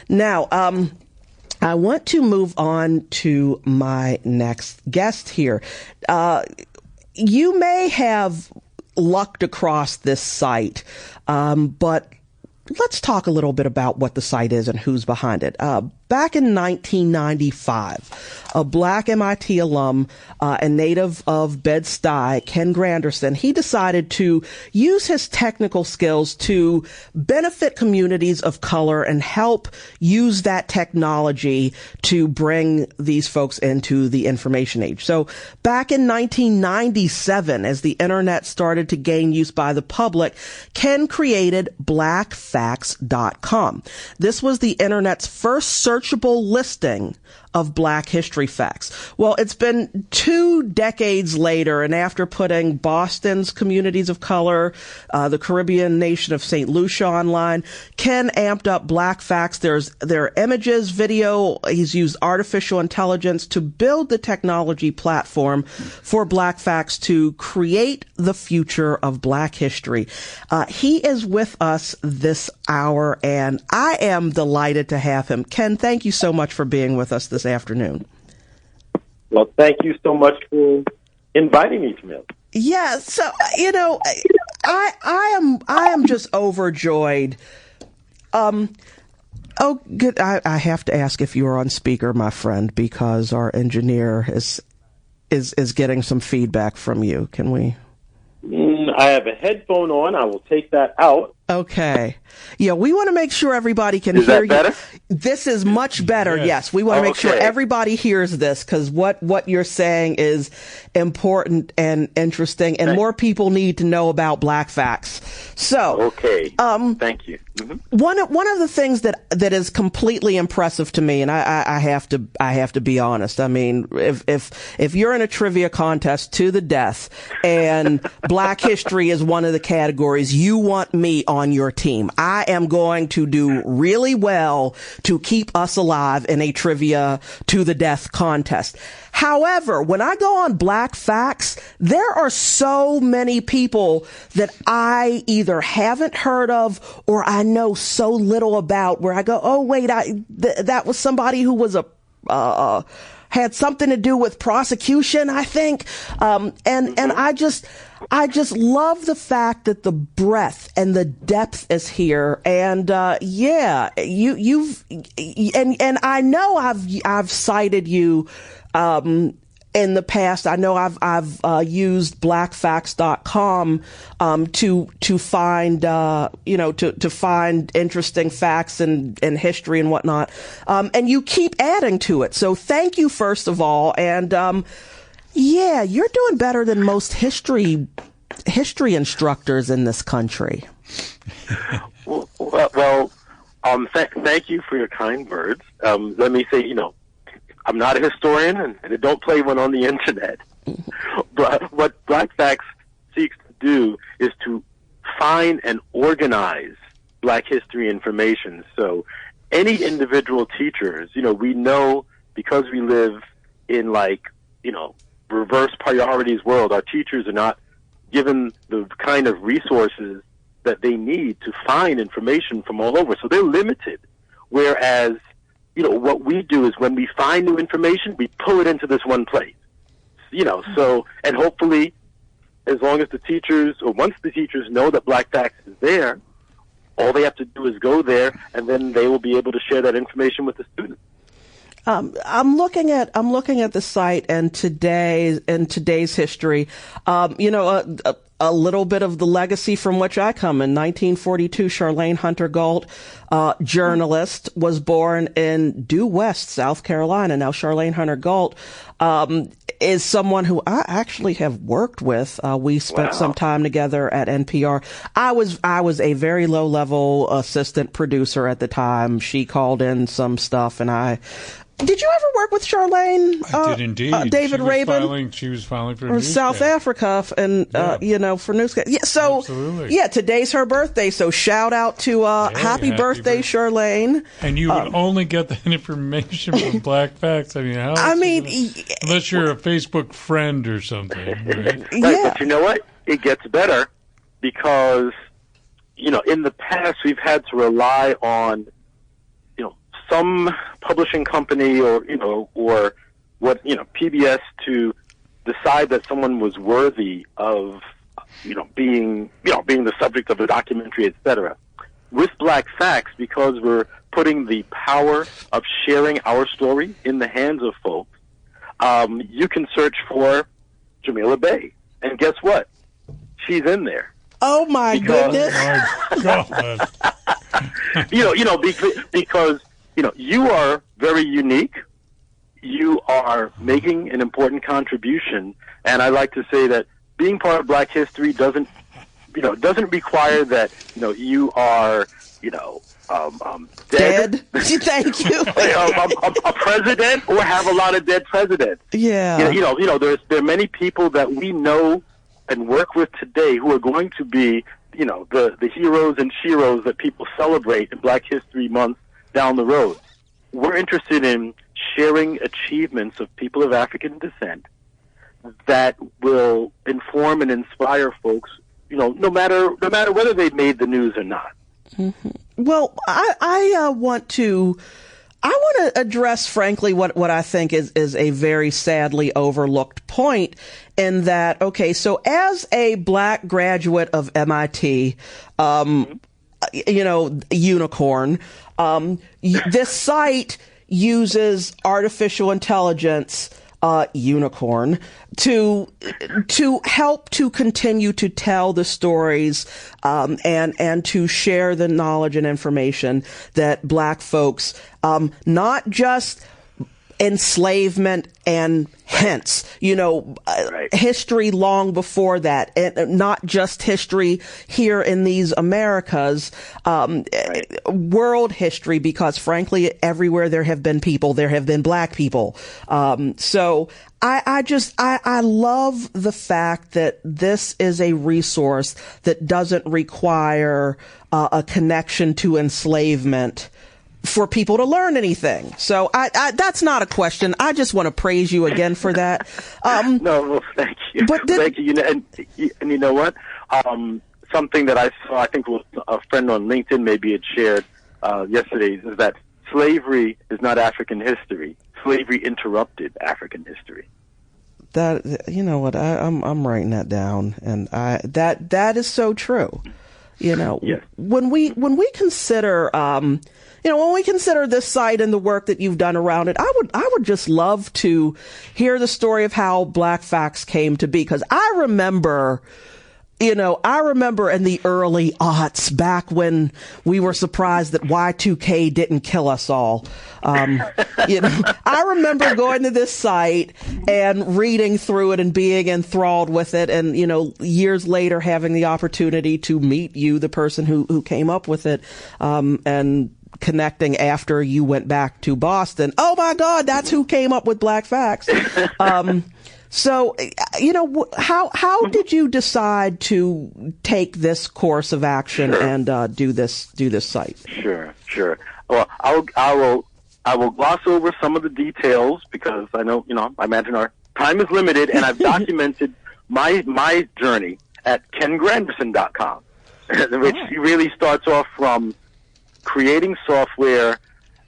Now, I want to move on to my next guest here. You may have lucked across this site, but let's talk a little bit about what the site is and who's behind it. Back in 1995, a Black MIT alum and native of Bed-Stuy, Ken Granderson, he decided to use his technical skills to benefit communities of color and help use that technology to bring these folks into the information age. So back in 1997, as the internet started to gain use by the public, Ken created Blackfacts.com. This was the internet's first searchable listing of Black history facts. Well, it's been 2 decades later, and after putting Boston's communities of color, the Caribbean nation of St. Lucia online, Ken amped up Black Facts. There are images, video. He's used artificial intelligence to build the technology platform for Black Facts to create the future of Black history. He is with us this hour, and I am delighted to have him. Ken, thank you so much for being with us this afternoon. Well, thank you so much for inviting me, Jamila. Yeah, so I am just overjoyed. Oh, good. I have to ask if you are on speaker, my friend, because our engineer is getting some feedback from you. Can we? I have a headphone on. I will take that out. Okay. Yeah, we want to make sure everybody can hear you. Is that better? This is much better, yes. We want to make sure everybody hears this, because what you're saying is important and interesting, and more people need to know about Black Facts. So, okay. Thank you. Mm-hmm. One of the things that is completely impressive to me, and I have to be honest. I mean, if you're in a trivia contest to the death and Black history is one of the categories, you want me on your team. I am going to do really well to keep us alive in a trivia to the death contest. However, when I go on Black Facts, there are so many people that I either haven't heard of or I know so little about, where I go, oh wait, that was somebody who was had something to do with prosecution, I think. And I just love the fact that the breadth and the depth is here. And, you've I know I've cited you, in the past. I know I've used blackfacts.com, to find, to find interesting facts and history and whatnot. And you keep adding to it. So thank you, first of all. And, you're doing better than most history instructors in this country. Thank you for your kind words. Let me say, I'm not a historian, and I don't play one on the internet. But what Black Facts seeks to do is to find and organize Black history information. So any individual teachers, we know, because we live in reverse priorities world, our teachers are not given the kind of resources that they need to find information from all over. So they're limited. Whereas, what we do is, when we find new information, we pull it into this one place. So, and hopefully, as long as the teachers, or once the teachers know that Black Facts is there, all they have to do is go there, and then they will be able to share that information with the students. I'm looking at the site and today's history. A little bit of the legacy from which I come. In 1942, Charlene Hunter Galt, journalist, was born in Due West, South Carolina. Now, Charlene Hunter Galt is someone who I actually have worked with. We spent some time together at NPR. I was a very low level assistant producer at the time. She called in some stuff, and did you ever work with Charlene? I did indeed. David Rabin? She was filing for South Africa, and for Newscast. Yeah, so absolutely. Today's her birthday. So shout out to happy birthday, Charlene. And you would only get that information from Black Facts. I mean, unless you're a Facebook friend or something, right? But you know what? It gets better, because in the past we've had to rely on some publishing company or PBS to decide that someone was worthy of, being the subject of a documentary, etc. With Blackfacts, because we're putting the power of sharing our story in the hands of folks, you can search for Jamila Bay, and guess what? She's in there. Oh my goodness! Oh my God. Because you are very unique. You are making an important contribution, and I like to say that being part of Black history doesn't require that you are dead. Thank you. a president or have a lot of dead presidents. Yeah. There are many people that we know and work with today who are going to be the heroes and sheroes that people celebrate in Black History Month down the road. We're interested in sharing achievements of people of African descent that will inform and inspire folks, no matter whether they made the news or not. Mm-hmm. Well, I want to address, frankly, what I think is a very sadly overlooked point, in that, okay, so as a Black graduate of MIT, unicorn, this site uses artificial intelligence, unicorn, to help to continue to tell the stories, and to share the knowledge and information that Black folks, not just enslavement and hence, history long before that, and not just history here in these Americas, world history, because frankly, everywhere there have been people, there have been Black people. So I love the fact that this is a resource that doesn't require a connection to enslavement for people to learn anything. So that's not a question. I just want to praise you again for that. No, well, thank you. Thank you. And you know what? Something that I saw, I think was a friend on LinkedIn maybe had shared yesterday, is that slavery is not African history. Slavery interrupted African history. That, you know what? I'm writing that down, and that is so true. Yes. When we consider when we consider this site and the work that you've done around it, I would just love to hear the story of how Blackfacts came to be, because I remember in the early aughts, back when we were surprised that Y2K didn't kill us all. I remember going to this site and reading through it and being enthralled with it. And, years later having the opportunity to meet you, the person who came up with it, and connecting after you went back to Boston. Oh my God, that's who came up with Blackfacts. So, how did you decide to take this course of action and do this site? Sure. Well, I will gloss over some of the details, because I know, I imagine our time is limited, and I've documented my journey at KenGranderson.com, which really starts off from creating software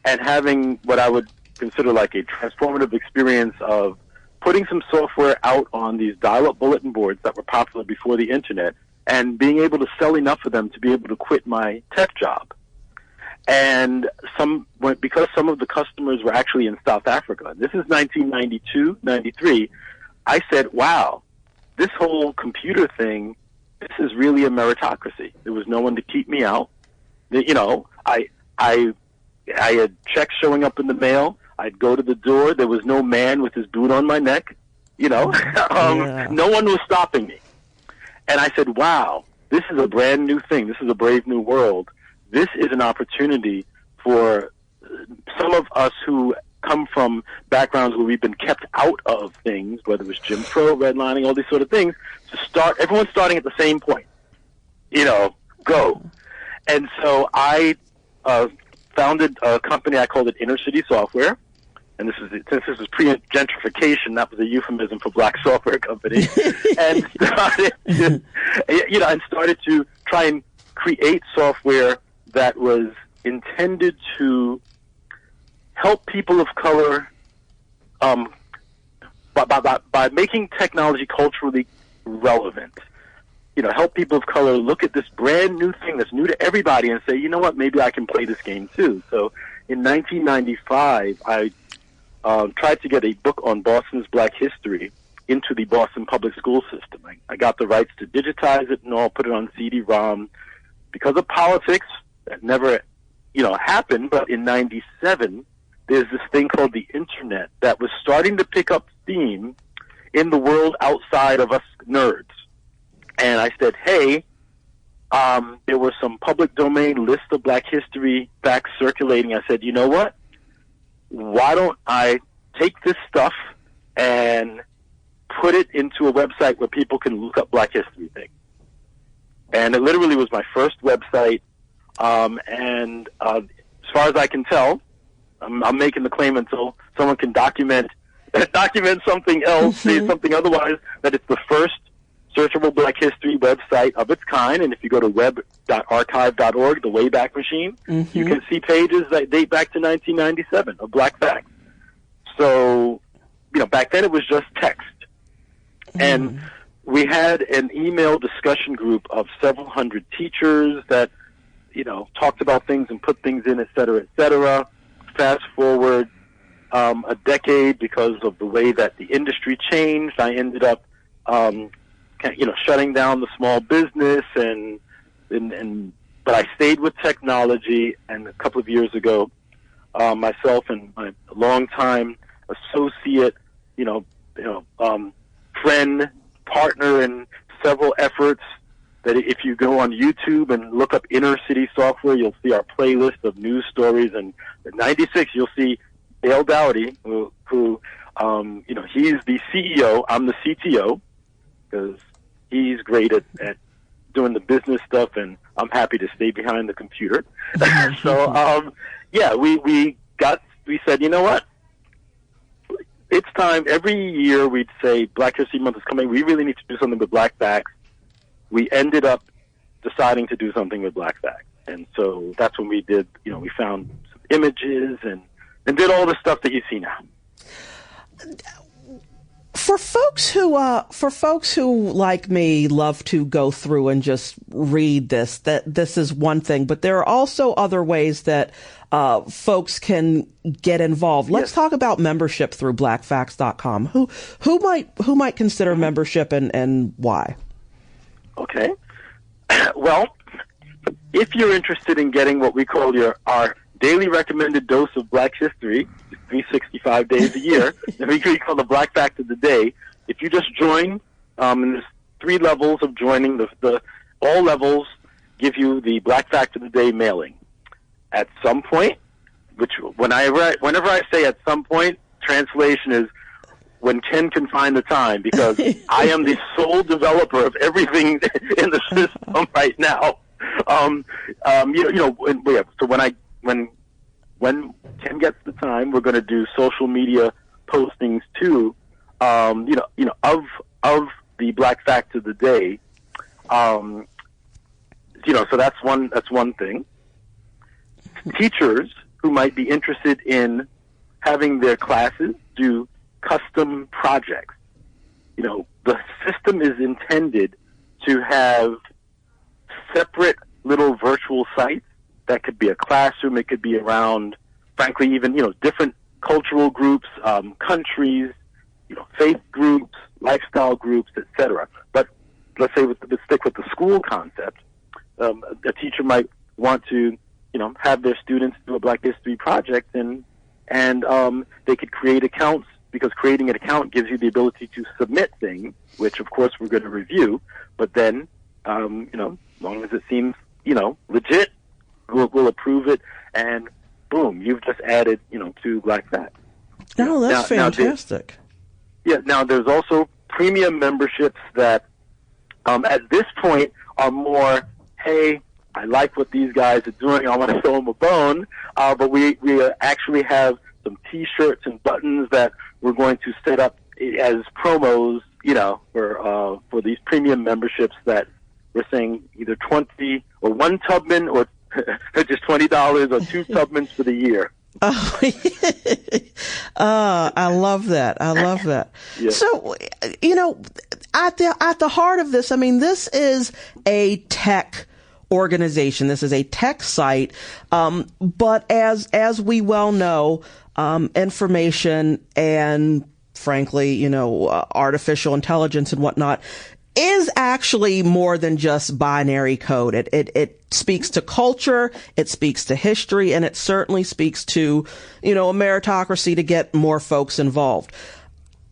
and having what I would consider like a transformative experience of putting some software out on these dial-up bulletin boards that were popular before the internet, and being able to sell enough of them to be able to quit my tech job. And because some of the customers were actually in South Africa, this is 1992, 93, I said, wow, this whole computer thing, this is really a meritocracy. There was no one to keep me out. I had checks showing up in the mail. I'd go to the door. There was no man with his boot on my neck. No one was stopping me. And I said, wow, this is a brand new thing. This is a brave new world. This is an opportunity for some of us who come from backgrounds where we've been kept out of things, whether it was Jim Crow, redlining, all these sort of things, to start. Everyone's starting at the same point. Go. And so I founded a company. I called it Inner City Software. And since this was pre-gentrification, that was a euphemism for Black software company. And started to try and create software that was intended to help people of color by making technology culturally relevant. Help people of color look at this brand new thing that's new to everybody and say, you know what, maybe I can play this game too. So in 1995, I tried to get a book on Boston's Black history into the Boston public school system. I got the rights to digitize it and all, put it on CD-ROM. Because of politics, that never, happened, but in 97, there's this thing called the Internet that was starting to pick up steam in the world outside of us nerds. And I said, hey, there were some public domain lists of Black history facts circulating. I said, you know what? Why don't I take this stuff and put it into a website where people can look up Black history things? And it literally was my first website. And as far as I can tell, I'm making the claim until someone can document something else, say something otherwise, that it's the first searchable Black history website of its kind. And if you go to web.archive.org, the Wayback Machine, you can see pages that date back to 1997 of Blackfacts. So, back then it was just text. And we had an email discussion group of several hundred teachers that, talked about things and put things in, et cetera, et cetera. Fast forward a decade, because of the way that the industry changed, I ended up shutting down the small business, but I stayed with technology. And a couple of years ago, myself and my longtime associate, friend, partner in several efforts, that if you go on YouTube and look up Inner City Software, you'll see our playlist of news stories. And in '96, you'll see Dale Dowdy, who he's the CEO. I'm the CTO, because he's great at doing the business stuff, and I'm happy to stay behind the computer. So, we said, you know what? It's time. Every year we'd say Black History Month is coming. We really need to do something with Blackfacts. We ended up deciding to do something with Blackfacts. And so that's when we did, we found some images and did all the stuff that you see now. For folks who like me love to go through and just read this, that this is one thing, but there are also other ways that folks can get involved. Let's talk about membership through blackfacts.com. Who might consider membership and why? Okay. Well, if you're interested in getting what we call our daily recommended dose of Black history, 365 days a year, that we call the Black Fact of the Day, if you just join, and there's 3 levels of joining, all levels give you the Black Fact of the Day mailing. At some point, whenever I say at some point, translation is when Ken can find the time, because I am the sole developer of everything in the system right now. So when Ken gets the time, we're going to do social media postings too, of the Black Fact of the Day. So that's one thing. Teachers who might be interested in having their classes do custom projects. The system is intended to have separate little virtual sites. That could be a classroom. It could be around, frankly, even, different cultural groups, countries, faith groups, lifestyle groups, etc. But let's say let's stick with the school concept. A teacher might want to, have their students do a Black History project, and they could create accounts, because creating an account gives you the ability to submit things, which of course we're going to review. But then, as long as it seems, legit, we'll approve it, and boom, you've just added, to Blackfacts. Oh, that's fantastic. Now there's also premium memberships that, at this point, are more, hey, I like what these guys are doing, I want to throw them a bone, but we actually have some T-shirts and buttons that we're going to set up as promos, for these premium memberships that we're saying either 20 or one Tubman, or just $20, or 2 Tubmans for the year. I love that. I love that. Yeah. So, at the heart of this, I mean, this is a tech organization. This is a tech site. But as we well know, information and frankly, artificial intelligence and whatnot is actually more than just binary code. It speaks to culture, it speaks to history, and it certainly speaks to, a meritocracy to get more folks involved.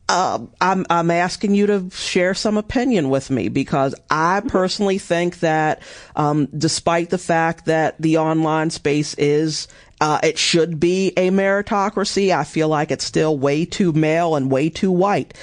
I'm asking you to share some opinion with me, because I personally think that, despite the fact that the online space is, it should be a meritocracy, I feel like it's still way too male and way too white.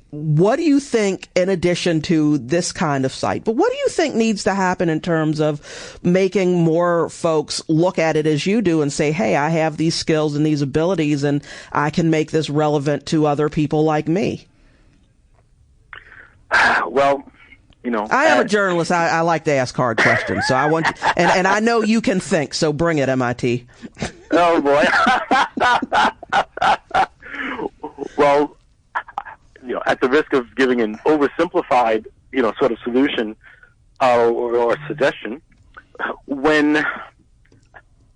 What do you think, in addition to this kind of site, but what do you think needs to happen in terms of making more folks look at it as you do and say, hey, I have these skills and these abilities and I can make this relevant to other people like me? Well, I am a journalist. I like to ask hard questions. So I want, and I know you can think, so bring it, MIT. Oh boy. Well, at the risk of giving an oversimplified, sort of solution or suggestion, when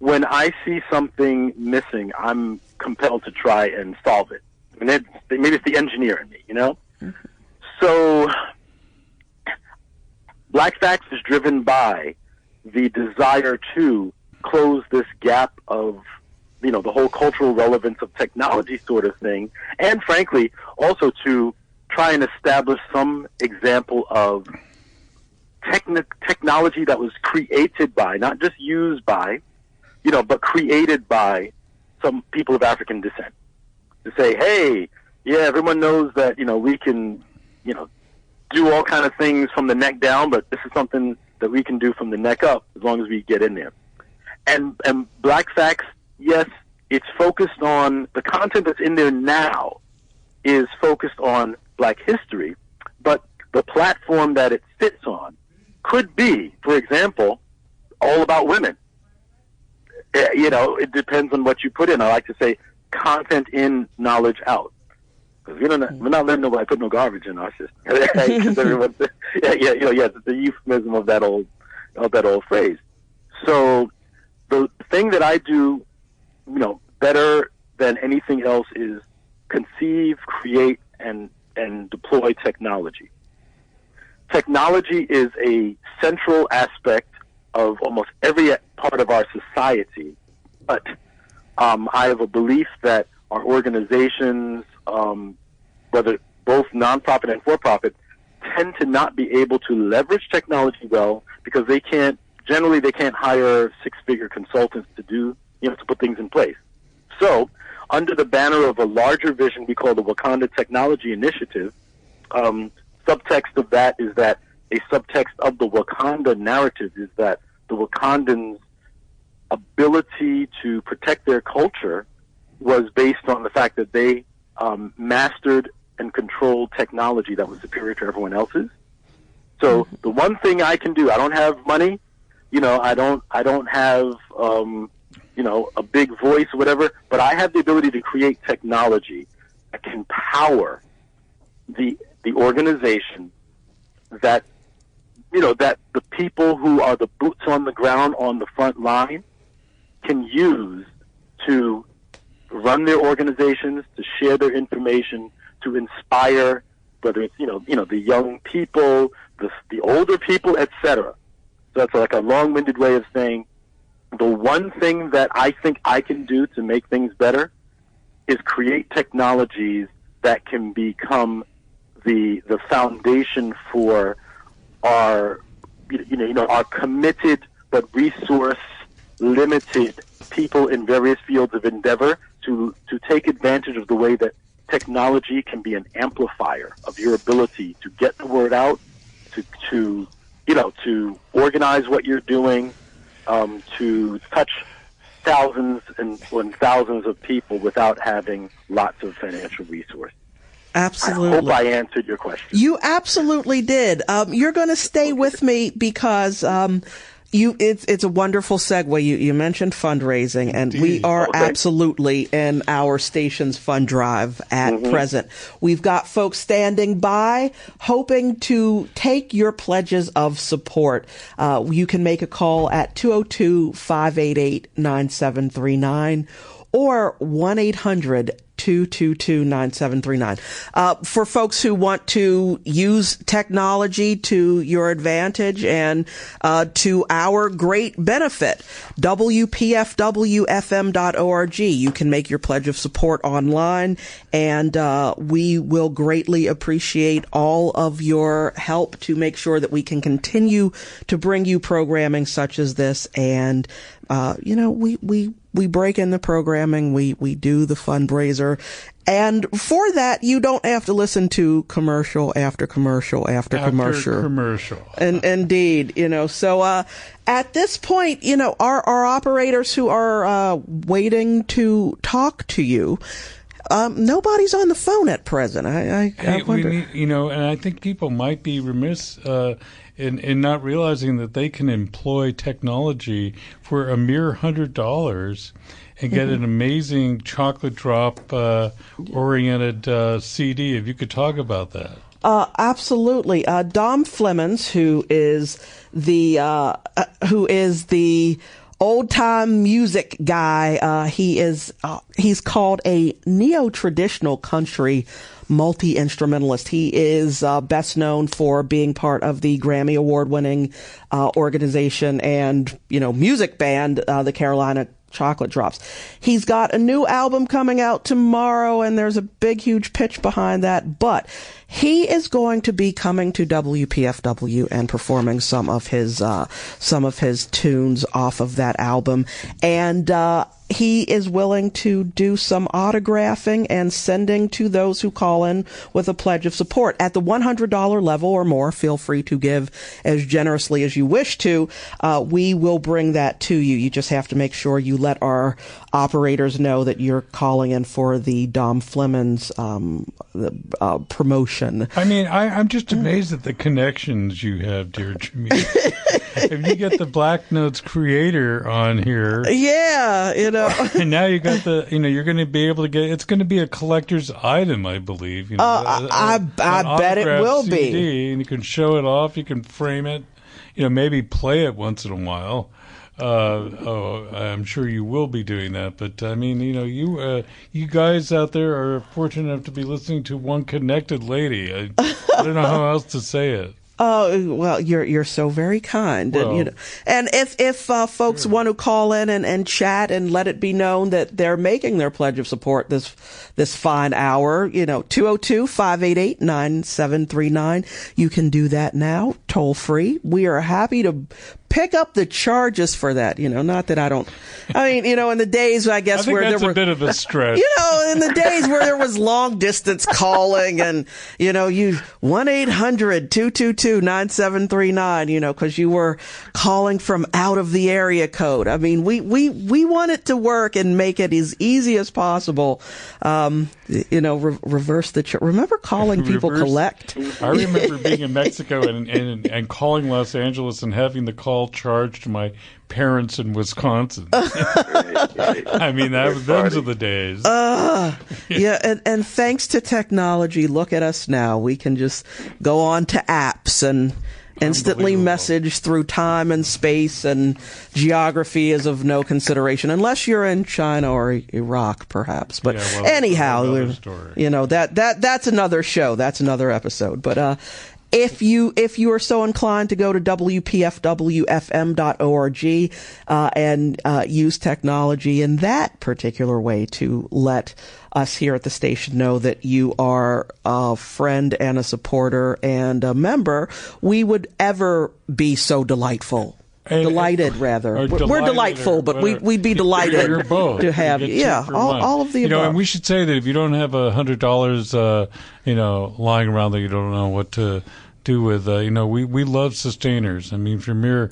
I see something missing, I'm compelled to try and solve it. And maybe it's the engineer in me, Mm-hmm. So Blackfacts is driven by the desire to close this gap of the whole cultural relevance of technology sort of thing, and frankly, also to try and establish some example of technology that was created by, not just used by, but created by some people of African descent. To say, hey, yeah, everyone knows that, we can, do all kind of things from the neck down, but this is something that we can do from the neck up as long as we get in there. And Blackfacts, yes, it's focused on the content that's in there now is focused on Black history, but the platform that it sits on could be, for example, all about women. It depends on what you put in. I like to say content in, knowledge out. Because we're not letting nobody put no garbage in our system. Because everyone, it's the euphemism of that old phrase. So the thing that I do, better than anything else is conceive, create, and deploy technology. Technology is a central aspect of almost every part of our society, but I have a belief that our organizations, whether both nonprofit and for-profit, tend to not be able to leverage technology well because they can't hire six-figure consultants to do, to put things in place. So, under the banner of a larger vision we call the Wakandan Technology Initiative, subtext of that is that a subtext of the Wakanda narrative is that the Wakandans' ability to protect their culture was based on the fact that they mastered and controlled technology that was superior to everyone else's. So the one thing I can do, I don't have money, I don't have a big voice or whatever, but I have the ability to create technology that can power the organization that the people who are the boots on the ground on the front line can use to run their organizations, to share their information, to inspire, whether it's the young people, the older people, etc. So that's like a long-winded way of saying the one thing that I think I can do to make things better is create technologies that can become the foundation for our our committed but resource limited people in various fields of endeavor to take advantage of the way that technology can be an amplifier of your ability to get the word out, to organize what you're doing, to touch thousands and thousands of people without having lots of financial resources. Absolutely. I hope I answered your question. You absolutely did. You're going to stay with me because It's a wonderful segue. You mentioned fundraising, and we are absolutely in our station's fund drive at present. We've got folks standing by, hoping to take your pledges of support. You can make a call at 202-588-9739 or 1-800-222-9739. For folks who want to use technology to your advantage and to our great benefit, WPFWFM.org. You can make your pledge of support online, and we will greatly appreciate all of your help to make sure that we can continue to bring you programming such as this. And we break in the programming, we do the fundraiser, and for that you don't have to listen to commercial after commercial after commercial. And indeed, so at this point, our operators who are waiting to talk to you, nobody's on the phone at present. I wonder. And I think people might be remiss in not realizing that they can employ technology for a mere $100 and get an amazing chocolate drop oriented CD. If you could talk about that. Absolutely. Dom Flemons, who is the old time music guy, he's called a neo-traditional country multi-instrumentalist. He is best known for being part of the Grammy Award-winning organization and, music band, the Carolina Chocolate Drops. He's got a new album coming out tomorrow, and there's a big, huge pitch behind that. But he is going to be coming to WPFW and performing some of his tunes off of that album. And he is willing to do some autographing and sending to those who call in with a pledge of support. At the $100 level or more, feel free to give as generously as you wish to. We will bring that to you. You just have to make sure you let our operators know that you're calling in for the Dom Flemons promotion. I mean, I'm just amazed at the connections you have, dear Jamila. If you get the Black Notes creator on here. Yeah, And now you got you're going to be able to get, it's going to be a collector's item, I believe. I bet it will CD, be. And you can show it off, you can frame it, maybe play it once in a while. I'm sure you will be doing that. But, I mean, you guys out there are fortunate enough to be listening to one connected lady. I don't know how else to say it. Oh, well, you're so very kind. Well, and if folks want to call in and chat and let it be known that they're making their pledge of support this fine hour, 202-588-9739. You can do that now, toll free. We are happy to pick up the charges for that. Not that I don't. I mean, in the days, I guess, where there were a bit of a stretch. In the days where there was long distance calling and, you 1-800-222-9739, because you were calling from out of the area code. I mean, we want it to work and make it as easy as possible. Reverse the remember calling people collect? I remember being in Mexico and calling Los Angeles and having the call charged to my parents in Wisconsin. I mean, those are the days. Yeah, and thanks to technology, look at us now. We can just go on to apps and instantly message through time and space, and geography is of no consideration unless you're in China or Iraq, perhaps. But anyhow, that's another show. That's another episode. But if you are so inclined to go to WPFWFM.org and use technology in that particular way to let us here at the station know that you are a friend and a supporter and a member, we would ever be so delighted. We're delightful, but we'd be delighted to have you. Yeah, all of the above. And we should say that if you don't have $100, lying around that you don't know what to do with, we love sustainers. I mean, for mere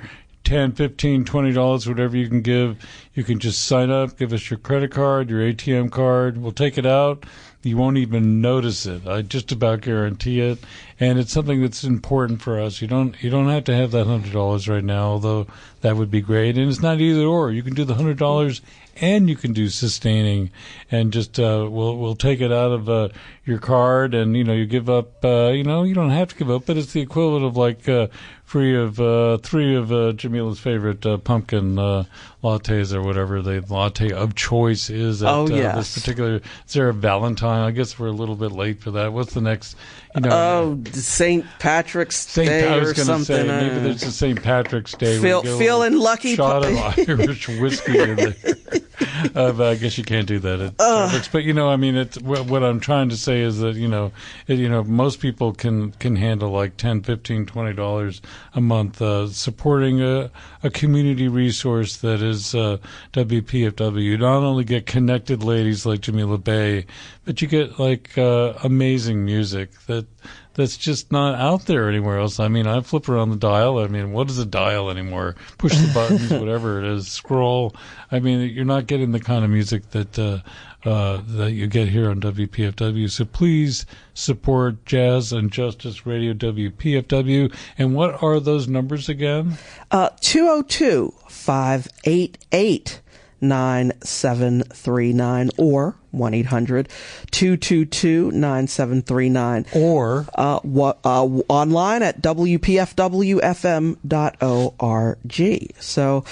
$10, $15, $20, whatever you can give. You can just sign up, give us your credit card, your ATM card. We'll take it out. You won't even notice it. I just about guarantee it. And it's something that's important for us. You don't have to have that $100 right now, although that would be great. And it's not either or. You can do the $100 and you can do sustaining, and just we'll take it out of your card, and you give up. You don't have to give up, but it's the equivalent of like three of Jamila's favorite pumpkin lattes or whatever the latte of choice is. At, this particular. Is there a Valentine? I guess we're a little bit late for that. What's the next? St. Patrick's Day I was or something. Say, maybe there's a St. Patrick's Day. Feeling lucky. Shot of Irish whiskey in there. But I guess you can't do that at Starbucks. But it's what I'm trying to say is that most people can handle like $10, $15, $20 a month, supporting a community resource that is WPFW. You not only get connected ladies like Jamila Bay, but you get like amazing music that's just not out there anywhere else. I mean, I flip around the dial. I mean, what is a dial anymore? Push the buttons, whatever it is, scroll. I mean, you're not getting the kind of music that that you get here on WPFW. So please support Jazz and Justice Radio WPFW. And what are those numbers again? 202-588-9739 or 1-800-222-9739 or online at WPFWFM.org. So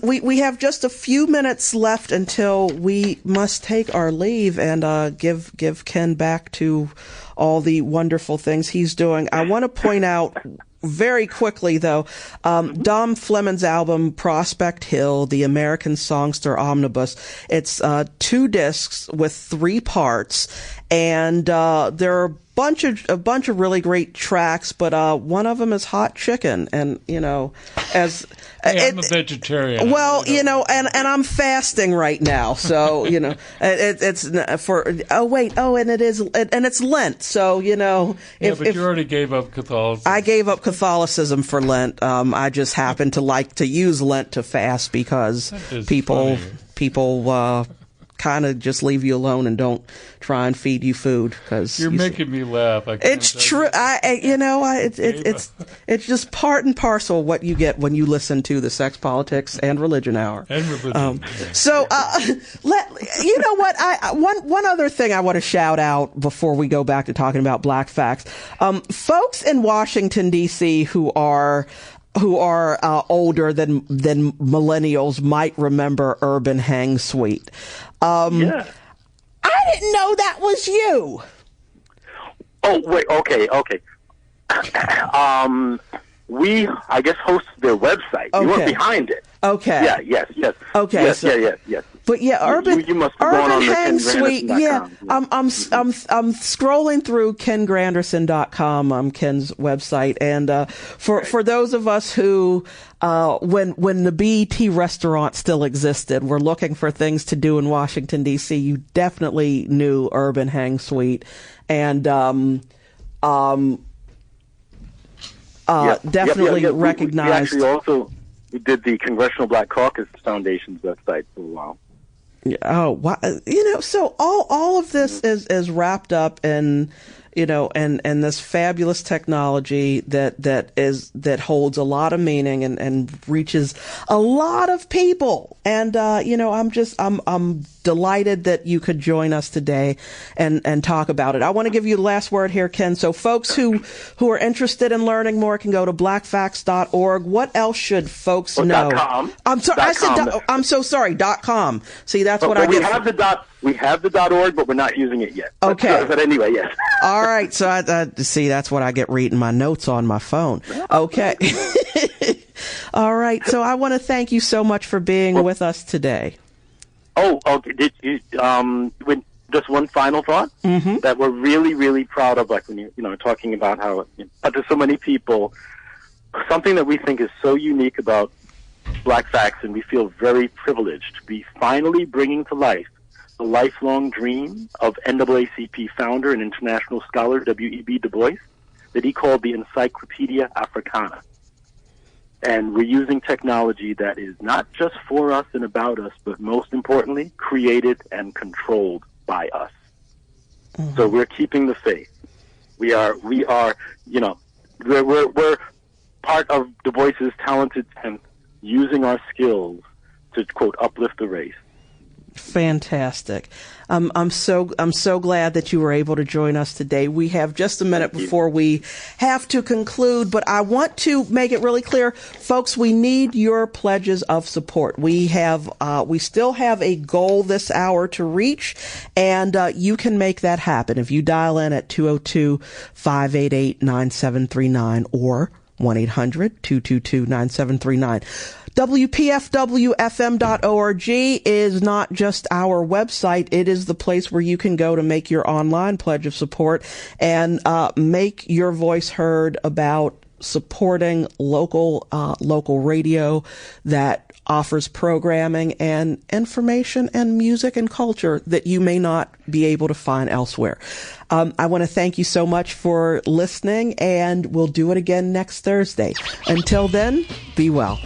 we have just a few minutes left until we must take our leave and give Ken back to all the wonderful things he's doing. I want to point out very quickly, though, Dom Fleming's album Prospect Hill, the American Songster Omnibus. It's 2 discs with 3 parts, and there are a bunch of really great tracks, but one of them is Hot Chicken, and I'm a vegetarian. Well, and I'm fasting right now, so it's for. And it's Lent, so but you already gave up Catholicism. I gave up Catholicism for Lent. I just happen to like to use Lent to fast because people kind of just leave you alone and don't try and feed you food because you're making me laugh. It's true. It's just part and parcel what you get when you listen to the Sex, Politics, and Religion Hour. And religion. One other thing I want to shout out before we go back to talking about Blackfacts. Folks in Washington D.C. who are older than millennials might remember Urban Hang Suite. I didn't know that was you. Oh, wait, okay. We, I guess, hosted their website. Okay. You weren't behind it. Okay. Yeah, yes. Okay. Yes. But yeah, Urban Hang Suite. Yeah, I'm scrolling through KenGranderson.com, Ken's website, and for those of us who when the BET restaurant still existed, were looking for things to do in Washington D.C., you definitely knew Urban Hang Suite, and definitely recognized. We did the Congressional Black Caucus Foundation's website for a while. Oh, wow. So all of this is wrapped up in, and this fabulous technology that holds a lot of meaning and reaches a lot of people. And, I'm delighted that you could join us today and talk about it. I want to give you the last word here, Ken. So folks who are interested in learning more can go to blackfacts.org. What else should folks know? .com. I'm sorry. I'm so sorry. .com. See, that's what I get. We have the .org, but we're not using it yet. Okay. But anyway, yes. All right. So I see, that's what I get reading my notes on my phone. Okay. All right. So I want to thank you so much for being with us today. Oh, okay. Did you, just one final thought that we're really, really proud of, like when you're talking about how to so many people, something that we think is so unique about Blackfacts, and we feel very privileged to be finally bringing to life the lifelong dream of NAACP founder and international scholar W.E.B. Du Bois, that he called the Encyclopedia Africana. And we're using technology that is not just for us and about us, but most importantly, created and controlled by us. Mm-hmm. So we're keeping the faith. We are, you know, we're part of Du Bois's talented 10th, using our skills to, quote, uplift the race. Fantastic. I'm so glad that you were able to join us today. We have just a minute before we have to conclude, but I want to make it really clear, folks, we need your pledges of support. We still have a goal this hour to reach, and you can make that happen if you dial in at 202-588-9739 or 1-800-222-9739. WPFWFM.org is not just our website. It is the place where you can go to make your online pledge of support and make your voice heard about supporting local radio that offers programming and information and music and culture that you may not be able to find elsewhere. I want to thank you so much for listening, and we'll do it again next Thursday. Until then, be well.